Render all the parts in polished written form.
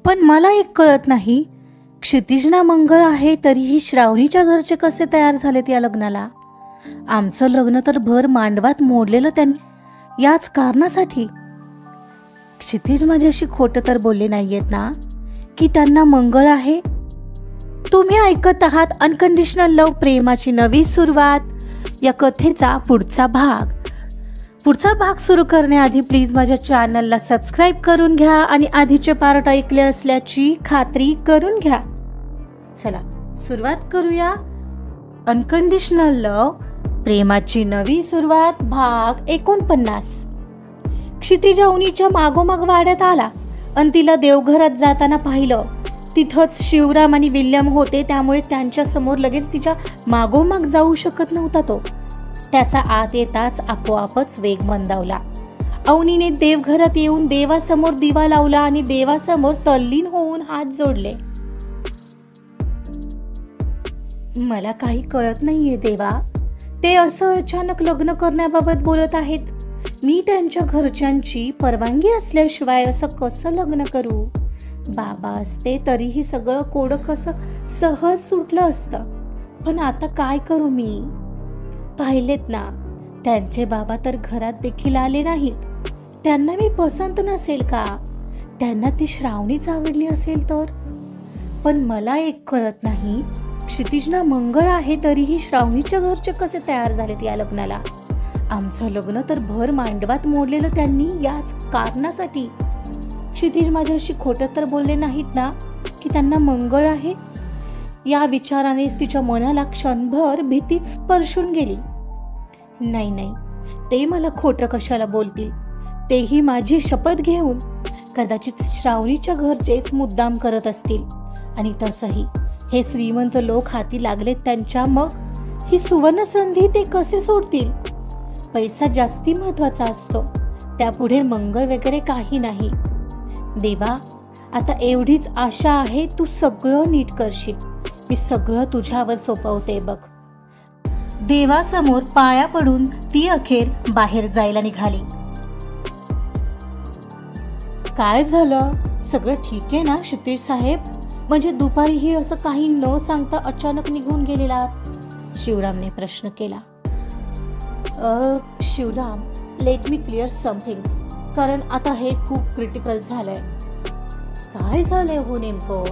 पण मला एक कळत नाही, क्षितिजना मंगळ आहे तरीही श्रावणीच्या घरचे कसे तयार झालेत या लग्नाला? आमचं लग्न तर भर मांडवात मोडलेलं त्यांनी याच कारणासाठी. क्षितिज माझ्याशी खोटं तर बोलले नाहीयेत ना की त्यांना मंगळ आहे? तुम्ही ऐकत आहात अनकंडिशनल लव्ह, प्रेमाची नवी सुरुवात या कथेचा पुढचा भाग सुरू करण्याआधी प्लीज माझ्या चॅनलला सबस्क्राईब करून घ्या आणि आधीचे पार्ट ऐकले असल्याची खात्री करून घ्या. चला सुरुवात करूया. अनकंडिशनल लव्ह, प्रेमाची नवी सुरुवात, भाग 49. क्षितिज अवनीच्या मागोमाग वाड्यात आला आणि तिला देवघरात जाताना पाहिलं. तिथंच शिवराम आणि विल्यम होते, त्यामुळे त्यांच्या समोर लगेच तिच्या मागोमाग जाऊ शकत नव्हता तो. त्याचा आत येताच आपोआपच वेग मंदावला. अवनीने देवघरात येऊन देवासमोर दिवा लावला आणि देवासमोर तल्लीन होऊन हात जोडले. मला काही कळत नाहीये देवा, ते असं अचानक लग्न करण्याबाबत बोलत आहेत. मी त्यांच्या घरच्यांची परवानगी असल्याशिवाय असं कसं लग्न करू? बाबा असते तरीही सगळं कोडं कसं सहज सुटलं असतं. पण आता काय करू मी? पाहिलेत ना, त्यांचे बाबा तर घरात देखील आले नाहीत. त्यांना मी पसंत नसेल का? त्यांना ती श्रावणीच आवडली असेल तर? पण मला एक कळत नाही, क्षितिजना मंगळ आहे तरीही श्रावणीच्या घरचे कसे तयार झालेत या लग्नाला? आमचं लग्न तर भर मांडवात मोडलेलं त्यांनी याच कारणासाठी. क्षितिज माझ्याशी खोटं तर बोलले नाहीत ना की त्यांना मंगळ आहे? या विचारानेच तिच्या मनाला क्षणभर भीतीच स्पर्शून गेली. नाही, ते मला खोटं कशाला बोलतील, तेही माझी शपथ घेऊन. कदाचित श्रावणीच्या घरचेच मुद्दाम करत असतील. आणि तसंही हे श्रीमंत लोक हाती लागलेत त्यांच्या, मग ही सुवर्ण संधी ते कसे सोडतील? पैसा जास्ती महत्वाचा असतो, त्यापुढे मंगळ वगैरे काही नाही. देवा, आता एवढीच आशा आहे, तू सगळं नीट करशील. मी सगळं तुझ्यावर सोपवते बघ. देवासमोर पाया पडून ती अखेर बाहेर जायला निघाली. काय झालं? सगळं ठीक आहे ना क्षितिज साहेब? म्हणजे दुपारीही असं काही न सांगता अचानक निघून गेलेला? शिवरामने प्रश्न केला. Shivram, let me clear somethings, कारण आता हे खूप क्रिटिकल झालंय. काय झालंय हो नेमकं?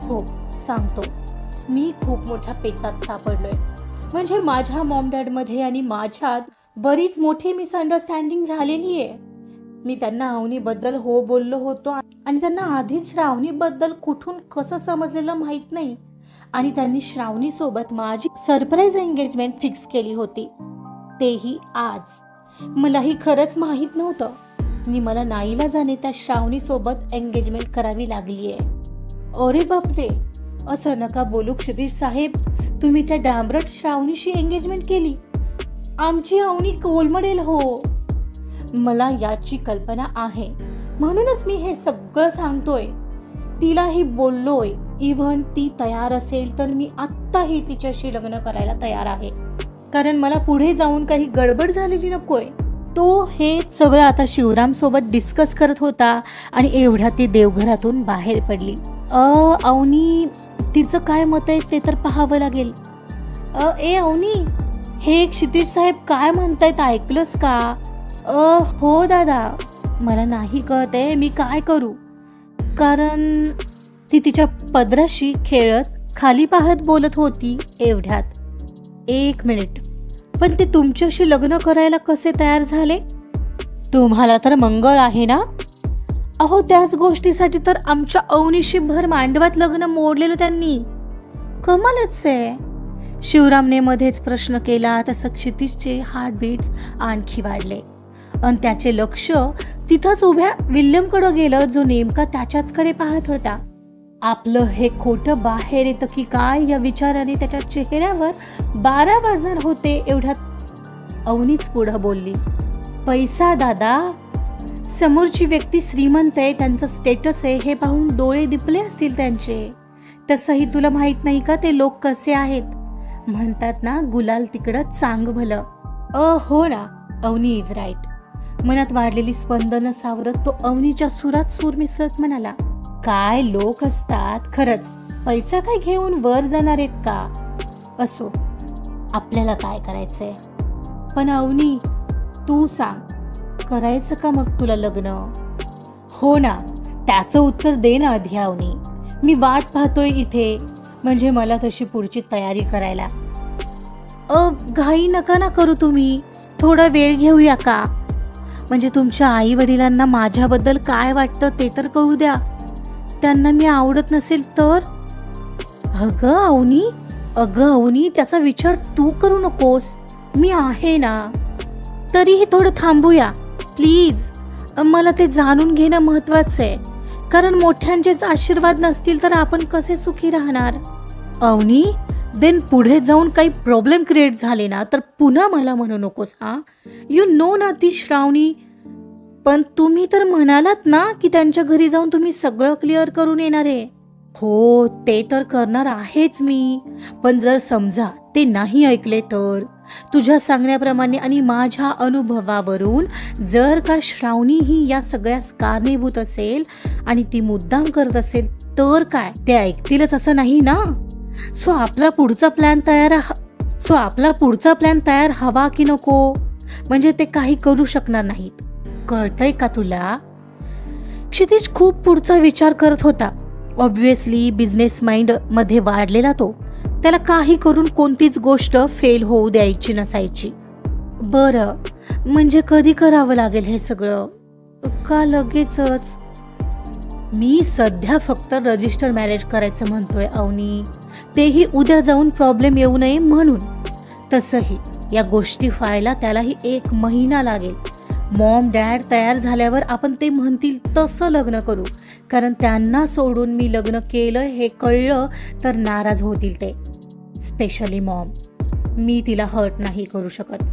हो सांगतो. मी खूप मोठ्या पेचात सापडलोय. म्हणजे माझ्या मॉम डॅड मध्ये आणि माझ्यात बरीच मोठी मिसअंडरस्टँडिंग झालेली आहे. मी त्यांना अवनीबद्दल हो बोललो होतो आणि त्यांना आधीच श्रावणीबद्दल कुठून कसं समजलेलं माहित नाही. आणि त्यांनी श्रावणी सोबत माझी सरप्राईज एंगेजमेंट फिक्स केली होती, तेही आज. मलाही खरंच माहित नव्हतं आणि मला नाईलाजाने त्या श्रावणी सोबत एंगेजमेंट करावी लागलीये. अरे बापरे, असं नका बोलू क्षितिज साहेब. तुम्ही त्या डांबरट श्रावणीशी एंगेजमेंट केली? आमची अवनी कोलमडेल हो. मला याची कल्पना आहे, म्हणूनच मी हे सगळं सांगतोय. तिलाही बोललोय. इव्हन ती तयार असेल तर मी आत्ताही तिच्याशी लग्न करायला तयार आहे, कारण मला पुढे जाऊन काही गडबड झालेली नकोय. तो हे सगळं आता शिवराम सोबत डिस्कस करत होता आणि एवढ्यात ती देवघरातून बाहेर पडली. अवनी, तिचं काय मत आहे ते तर पाहावं लागेल. अवनी, हे क्षितिज साहेब काय म्हणतायत ऐकलंस का? हो दादा, मला नाही कळत आहे मी काय करू. कारण ती तिच्या पदराशी खेळत खाली पाहत बोलत होती. एवढ्यात 1 मिनिट, पण ते तुमच्याशी लग्न करायला कसे तयार झाले? तुम्हाला तर मंगळ आहे ना? अहो, त्याच गोष्टीसाठी तर आमच्या अवनीशी भर मांडवात लग्न मोडलेलं त्यांनी. कमालच आहे. शिवरामने मध्येच प्रश्न केला तसं क्षितिजचे हार्टबीट्स आणखी वाढले आणि त्याचे लक्ष तिथंच उभ्या विल्यमकडे गेलं, जो नेमका त्याच्याचकडे पाहत होता. आपलं हे खोटं बाहेर येतं की काय या विचाराने त्याच्या चेहऱ्यावर 12 वाजणार होते. एवढ्यात अवनीच पुढं बोलली. पैसा दादा, समोरची व्यक्ती श्रीमंत आहे, त्यांचं स्टेटस आहे हे पाहून डोळे दिपले असतील त्यांचे. तसंही तुला माहित नाही का ते लोक कसे आहेत? म्हणतात ना, गुलाल तिकडं चांग भलं. हो ना, अवनी इज राईट. मनात वाढलेली स्पंदनं सावरत तो अवनीच्या सुरात सूर मिसळत म्हणाला. काय लोक असतात खरंच, पैसा काय घेऊन वर जाणार आहेत का? असो, आपल्याला काय करायचंय. पण अवनी, तू सांग, करायचं का मग तुला लग्न? हो ना, त्याचं उत्तर दे ना आधी अवनी. मी वाट पाहतोय इथे, म्हणजे मला तशी पुढची तयारी करायला. घाई नका ना करू तुम्ही, थोडा वेळ घेऊया का? म्हणजे तुमच्या आई वडिलांना माझ्याबद्दल काय वाटतं ते तर कळू द्या. त्यांना मी आवडत नसेल तर? अगं अवनी, त्याचा विचार तू करू नकोस, मी आहे ना. तरीही थोडं थांबूया प्लीज. मला ते जाणून घेणं महत्वाचं आहे, कारण मोठ्यांचेच आशीर्वाद नसतील तर आपण कसे सुखी राहणार? अवनी, देन पुढे जाऊन काही प्रॉब्लेम क्रिएट झाले ना तर पुन्हा मला म्हणू नकोस हा. यू नो ना ती श्रावणी. पण तुम्ही तर म्हणालात ना की त्यांच्या घरी जाऊन तुम्ही सगळं क्लिअर करून येणार आहे. हो, ते तर करणार आहेच मी. पण जर समजा ते नाही ऐकले तर? तुझ्या सांगण्याप्रमाणे आणि माझ्या अनुभवावरून जर का श्रावणी ही या सगळ्यास कारणीभूत असेल आणि ती मुद्दाम करत असेल तर काय ते ऐकतीलच असं नाही ना. सो आपला पुढचा प्लॅन तयार हवा की नको? म्हणजे ते काही करू शकणार नाहीत. कळतंय का तुला? क्षितिज खूप पुढचा विचार करत होता. ऑब्व्हियसली बिझनेस माइंड मध्ये वाढलेला तो. त्याला काही करून कोणतीच गोष्ट फेल होऊ द्यायची नसायची. बरं, म्हणजे कधी करावं लागेल हे सगळं? का लगेचच? मी सध्या फक्त रजिस्टर मॅरेज करायचं म्हणतोय अवनी, तेही उद्या जाऊन प्रॉब्लेम येऊ नये म्हणून. तसंही या गोष्टी व्हायला त्यालाही 1 महिना लागेल. मॉम डॅड तयार झाल्यावर आपण ते म्हणतील तसं लग्न करू, कारण त्यांना सोडून मी लग्न केलं हे कळलं तर नाराज होतील ते, स्पेशली मॉम. मी तिला हर्ट नाही करू शकत.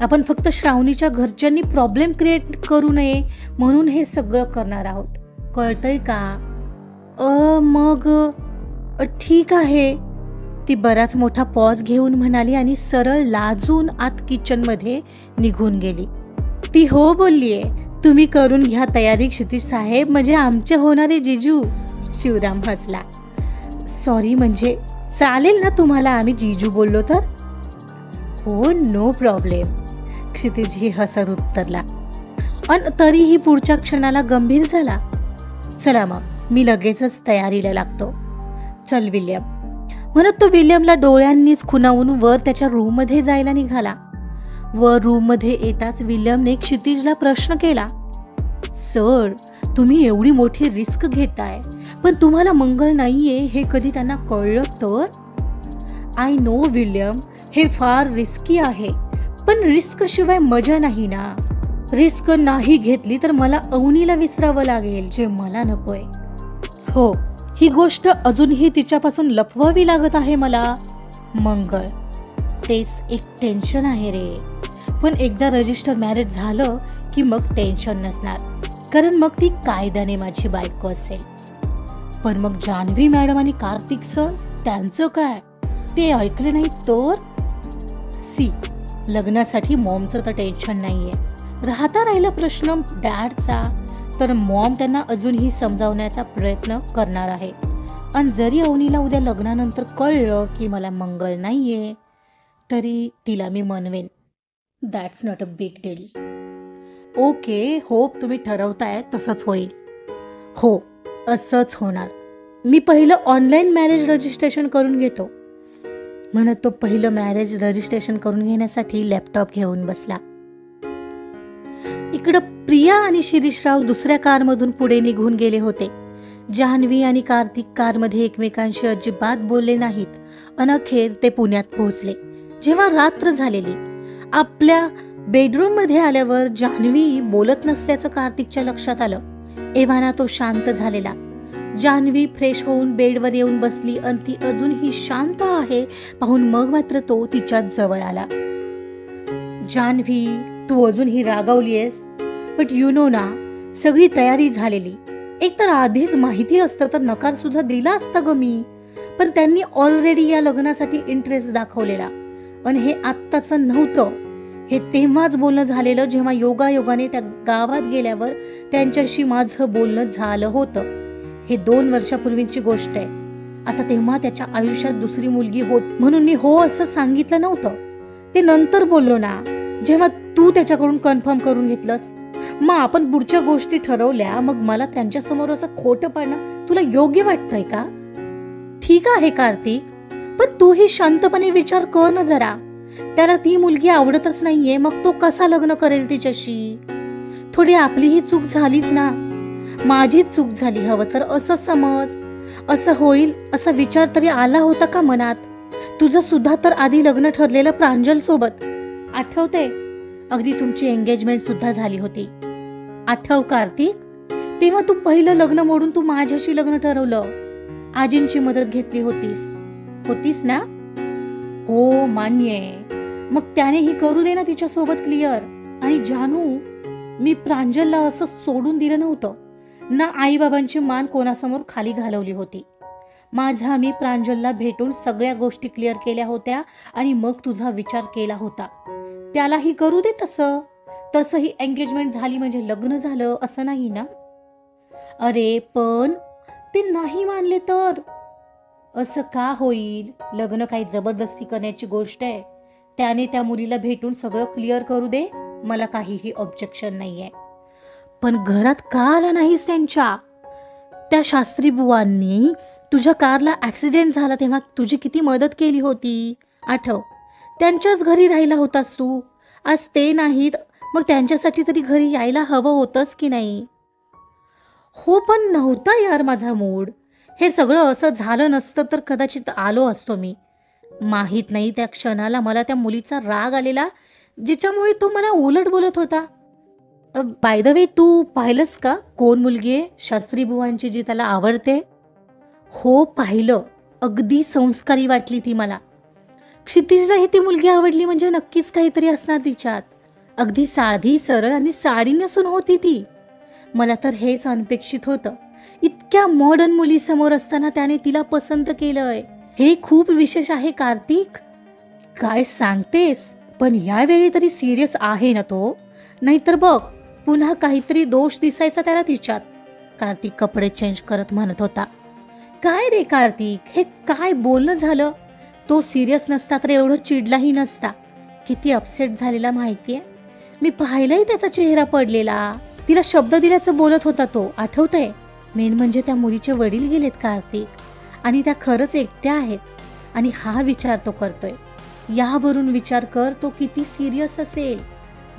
आपण फक्त श्रावणीच्या घरच्यांनी प्रॉब्लेम क्रिएट करू नये म्हणून हे सगळं करणार आहोत. कळतंय का? मग ठीक आहे, ती बराच मोठा पॉज घेऊन म्हणाली आणि सरळ लाजून आत किचन मध्ये निघून गेली. ती हो बोललीये. तुम्ही करून घ्या तयारी क्षितिज साहेब, म्हणजे आमचे होणारे जिजू. शिवराम हसला. सॉरी, म्हणजे चालेल ना तुम्हाला आम्ही जिजू बोललो तर? हो, नो प्रॉब्लेम, क्षितिज ही हसत उत्तरला. आणि तरीही पुढच्या क्षणाला गंभीर झाला. चला मग, मी लगेचच तयारीला लागतो. चल विल्यम, म्हणत तो विल्यमला डोळ्यांनीच खुणावून वर त्याच्या रूम मध्ये जायला निघाला. वर रूम मध्ये येताच विल्यमने क्षितिजला प्रश्न केला. सर, तुम्ही एवढी मोठी रिस्क घेताय, पण तुम्हाला मंगल नाहीये हे कधी त्यांना कळलं तर? आय नो विल्यम, हे फार रिस्की आहे, पण रिस्क शिवाय मजा नाही ना. रिस्क नाही घेतली तर मला अवनीला विसरावं लागेल, जे मला नकोय. हो, ही गोष्ट अजूनही तिच्यापासून लपवावी लागत आहे मला. मंगल, तेच एक टेन्शन आहे रे. पण एकदा रजिस्टर मॅरेज झालं की मग टेन्शन नसणार, कारण मग ती कायद्याने माझी बायको असेल. पण मग जान्हवी मॅडम आणि कार्तिक सर, त्यांचं काय? ते ऐकले नाही तर? लग्नासाठी मॉमचं तर टेन्शन नाहीये. राहता राहिला प्रश्न डॅडचा, तर मॉम त्यांना अजूनही समजावण्याचा प्रयत्न करणार आहे. आणि जरी अवनीला उद्या लग्नानंतर कळलं की मला मंगल नाहीये, तरी तिला मी मनवेन. That's not a big deal. Okay, hope तुम्ही ठरवताय तसंच होईल. हो, असंच होणार. मी पहिलं ऑनलाईन मॅरेज रजिस्ट्रेशन करून घेतो. म्हणत तो पहिलं मॅरेज रजिस्ट्रेशन करून घेण्यासाठी लॅपटॉप घेऊन बसला. इकडं प्रिया आणि शिरीषराव दुसऱ्या कारमधून पुढे निघून गेले होते. जान्हवी आणि कार्तिक कारमध्ये एकमेकांशी अजिबात बोलले नाहीत. अखेर ते पुण्यात पोहोचले. जेव्हा रात्र झालेली, आपल्या बेडरूम मध्ये आल्यावर जान्हवी बोलत नसल्याचं कार्तिकच्या लक्षात आलं. एव्हाना तो शांत झालेला. जान्हवी फ्रेश होऊन बेडवर येऊन बसली आणि ती अजूनही शांत आहे पाहून मग मात्र तो तिच्या जवळ आला. जान्हवी, तू अजूनही रागावलीयस, बट यू नो ना, सगळी तयारी झालेली. एक तर आधीच माहिती असतं तर नकार सुद्धा दिला असता ग मी. पण त्यांनी ऑलरेडी या लग्नासाठी इंटरेस्ट दाखवलेला. आणि हे आत्ताच नव्हतं, हे तेव्हाच बोलणं झालेलं जेव्हा योगायोगाने त्या गावात गेल्यावर त्यांच्याशी माझं बोलणं झालं होतं. हे 2 वर्षापूर्वीची गोष्ट आहे. आता तेव्हा त्याच्या आयुष्यात दुसरी मुलगी होत म्हणून मी हो असं सांगितलं नव्हतं. ते नंतर बोललो ना, जेव्हा तू त्याच्याकडून कन्फर्म करून घेतलंस. मग आपण पुढच्या गोष्टी ठरवल्या, मग मला त्यांच्यासमोर असं खोटं पाडणं तुला योग्य वाटतंय का? ठीक आहे कार्तिक, पण तूही शांतपणे विचार कर ना जरा. त्याला ती मुलगी आवडतच नाहीये, मग तो कसा लग्न करेल तिच्याशी? थोडी आपलीही चूक झालीच ना. माझीच चूक झाली हवं तर असं समज. असं होईल असा विचार तरी आला होता का मनात? तुझं सुद्धा तर आधी लग्न ठरलेलं प्रांजल सोबत, आठवते? अगदी तुमची एंगेजमेंट सुद्धा झाली होती. आठव कार्तिक? तेव्हा तू पहिलं लग्न मोडून तू माझ्याशी लग्न ठरवलं. आजींची मदत घेतली होतीस ना? हो मान्य आहे. मग त्यानेही करू दे ना तिच्या सोबत क्लिअर. आणि जानू, मी प्रांजलला असं सोडून दिलं नव्हतं ना. आई बाबांची मान कोणासमोर खाली घालवली होती. मी प्रांजलला भेटून सगळ्या गोष्टी क्लिअर केल्या होत्या आणि मग तुझा विचार केला होता. त्यालाही करू दे तसंही एंगेजमेंट झाली म्हणजे लग्न झालं असं नाही ना. अरे पण ते नाही मानले तर? असं का होईल? लग्न काही जबरदस्ती करण्याची गोष्ट आहे. त्याने त्या मुलीला भेटून सगळं क्लिअर करू दे, मला काहीही ऑब्जेक्शन नाहीये. पण घरात का आला नाहीस त्यांच्या? त्या शास्त्री बुवांनी तुझ्या कारला ऍक्सिडेंट झाला तेव्हा तुझी किती मदत केली होती, आठव? त्यांच्याच घरी राहिला होतास तू. आज ते नाहीत, मग त्यांच्यासाठी तरी घरी यायला हवं होतंस की नाही? हो पण नव्हता यार माझा मूड. हे सगळं असं झालं नसतं तर कदाचित आलो असतो मी. माहित नाही त्या क्षणाला मला त्या मुलीचा राग आलेला, जिच्यामुळे तो मला उलट बोलत होता. बाय द वे, तू पाहिलंस का कोण मुलगी आहे शास्त्री बुवांची जी त्याला आवडते? हो पाहिलं. अगदी संस्कारी वाटली ती मला. क्षितिजलाही ती मुलगी आवडली म्हणजे नक्कीच काहीतरी असणार तिच्यात. अगदी साधी सरळ आणि साडी नेसून होती ती. मला तर हेच अनपेक्षित होतं. इतक्या मॉडर्न मुली समोर असताना त्याने तिला पसंत केलंय. हे खूप विशेष आहे कार्तिक. काय सांगतेस? पण यावेळी तरी सिरियस आहे ना तो? नाहीतर बघ, पुन्हा काहीतरी दोष दिसायचा त्याला तिच्यात. कार्तिक कपडे चेंज करत म्हणत होता. काय रे कार्तिक, हे काय बोलणं झालं? तो सिरियस नसता तर एवढं चिडलाही नसता. किती अपसेट झालेला माहितीये? मी पाहिलंय त्याचा चेहरा पडलेला. तिला शब्द दिल्याचं बोलत होता तो, आठवतंय? मेन म्हणजे त्या मुलीचे वडील गेलेत कार्तिक, आणि त्या खरंच एकट्या आहेत. आणि हा विचार तो करतोय. यावरून विचार कर तो किती सिरियस असेल.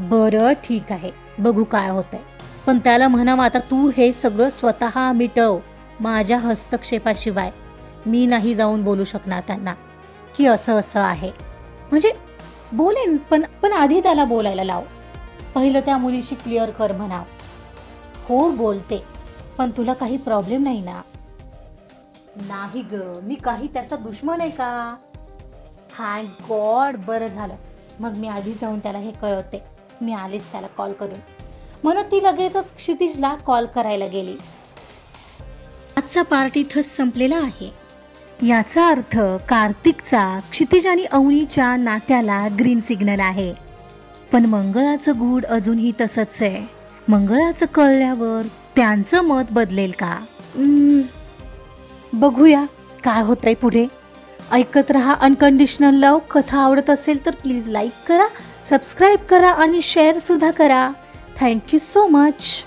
बरं ठीक आहे, बघू काय होतंय. पण त्याला म्हणावं आता तू हे सगळं स्वतः मिटव. माझ्या हस्तक्षेपाशिवाय मी नाही जाऊन बोलू शकणार त्यांना की असं असं आहे. म्हणजे बोलेन, पण आधी त्याला बोलायला लाव. पहिलं त्या मुलीशी क्लिअर कर म्हणाव. हो बोलते, पण तुला काही प्रॉब्लेम नाही ना? नाही ग, मी काही त्याचा दुश्मन आहे का? थँक गॉड, बरं झालं. मग मी आधी जाऊन त्याला हे कळवते. मी आलेच त्याला कॉल करून, म्हणत ती लगेचच क्षितिजला कॉल करायला गेली. आजचा पार्ट इथंच संपलेला आहे. याचा अर्थ कार्तिकचा क्षितिज आणि अवनीच्या नात्याला ग्रीन सिग्नल आहे. पण मंगळाचं गूढ अजूनही तसंच आहे. मंगळाचं कळल्यावर त्यांचं मत बदलेल का? बघूया काय होतंय पुढे. ऐकत रहा अनकंडिशनल लव्ह. कथा आवडत असेल तर प्लीज लाईक करा, सबस्क्राईब करा आणि शेअर सुद्धा करा. Thank you so much.